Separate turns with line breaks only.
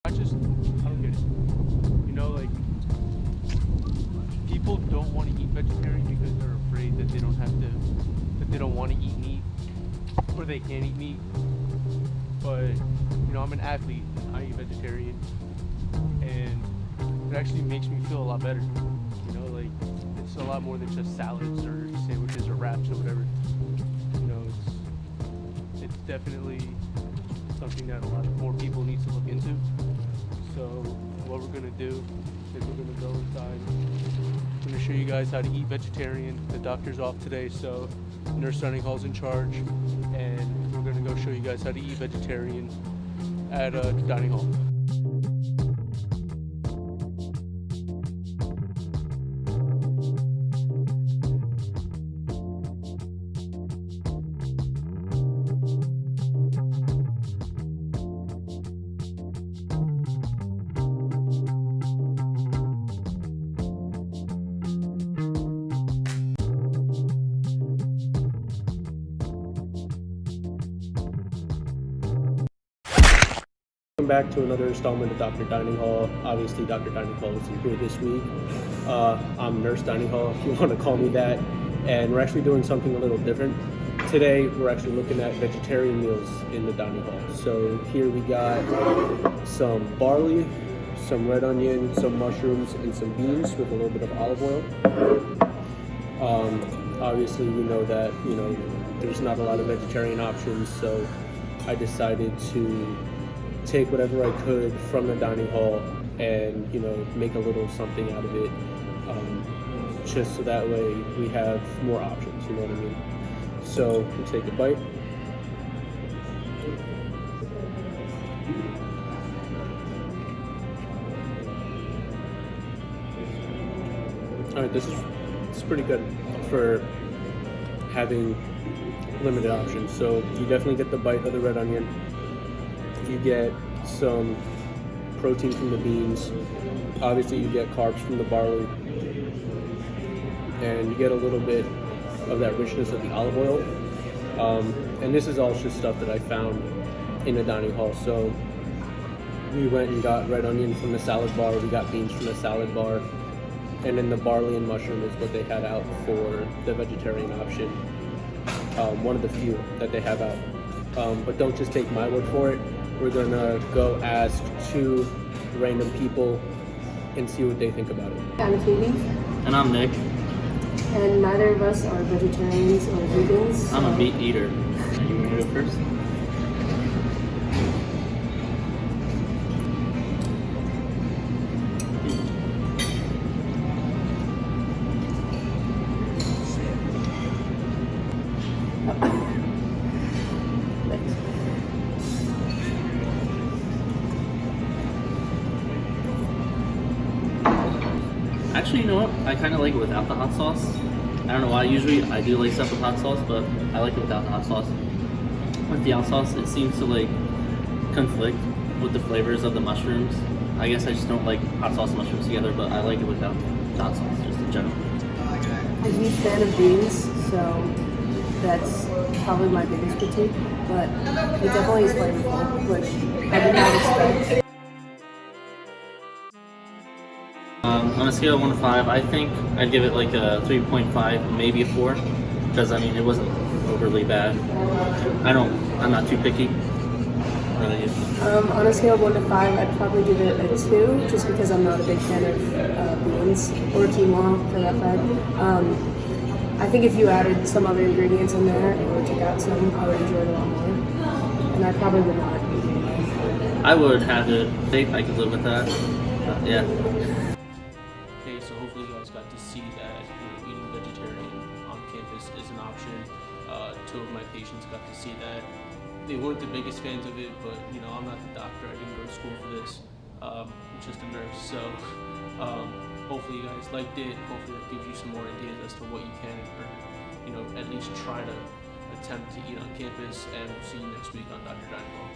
I don't get it. You know, like, people don't want to eat vegetarian because they're afraid that that they don't want to eat meat or they can't eat meat. But, you know, I'm an athlete, I eat vegetarian, and it actually makes me feel a lot better. You know, like, it's a lot more than just salads or sandwiches or wraps or whatever. You know, it's definitely something that a lot more people need to look into. So what we're gonna do is we're gonna go inside. I'm gonna show you guys how to eat vegetarian. The doctor's off today, so Nurse Dining Hall's in charge, and we're gonna go show you guys how to eat vegetarian at Dining Hall. Welcome back to another installment of Dr. Dining Hall. Obviously, Dr. Dining Hall isn't here this week. I'm Nurse Dining Hall, if you want to call me that. And we're actually doing something a little different. Today, we're actually looking at vegetarian meals in the dining hall. So here we got some barley, some red onion, some mushrooms, and some beans with a little bit of olive oil. Obviously, we know that, there's not a lot of vegetarian options, so I decided to take whatever I could from the dining hall and make a little something out of it, just so that way we have more options, you know what I mean? So we'll take a bite. All right, this is pretty good for having limited options. So you definitely get the bite of the red onion. You get some protein from the beans. Obviously, you get carbs from the barley, and you get a little bit of that richness of the olive oil. And this is all just stuff that I found in the dining hall. So we went and got red onion from the salad bar. We got beans from the salad bar, and then the barley and mushroom is what they had out for the vegetarian option. One of the few that they have out. But don't just take my word for it. We're gonna go ask 2 random people and see what they think about it.
I'm Katie.
And I'm Nick.
And neither of us are vegetarians or vegans.
I'm a meat eater. You want to go first? Actually, you know what? I kind of like it without the hot sauce. I don't know why. Usually I do like stuff with hot sauce, but I like it without the hot sauce. With the hot sauce, it seems to conflict with the flavors of the mushrooms. I guess I just don't like hot sauce and mushrooms together, but I like it without the hot sauce, just in general.
I'm a huge fan of beans, so that's probably my biggest critique. But it definitely is flavorful, which I did not expect.
On a scale of 1 to 5, I think I'd give it like a 3.5, maybe a 4, because I mean it wasn't overly bad. I'm not too picky.
On a scale of 1 to 5, I'd probably give it a 2, just because I'm not a big fan of beans or quinoa for that fact. I think if you added some other ingredients in there or took out some, I would enjoy it a lot more. And I probably would not eat it.
I would have it. I could live with that. Yeah.
Okay, so hopefully you guys got to see that eating vegetarian on campus is an option. 2 of my patients got to see that. They weren't the biggest fans of it, but I'm not the doctor. I didn't go to school for this. I'm just a nurse. So hopefully you guys liked it. Hopefully it gives you some more ideas as to what you can, or at least try to attempt to eat on campus. And we'll see you next week on Dr. Dining Hall.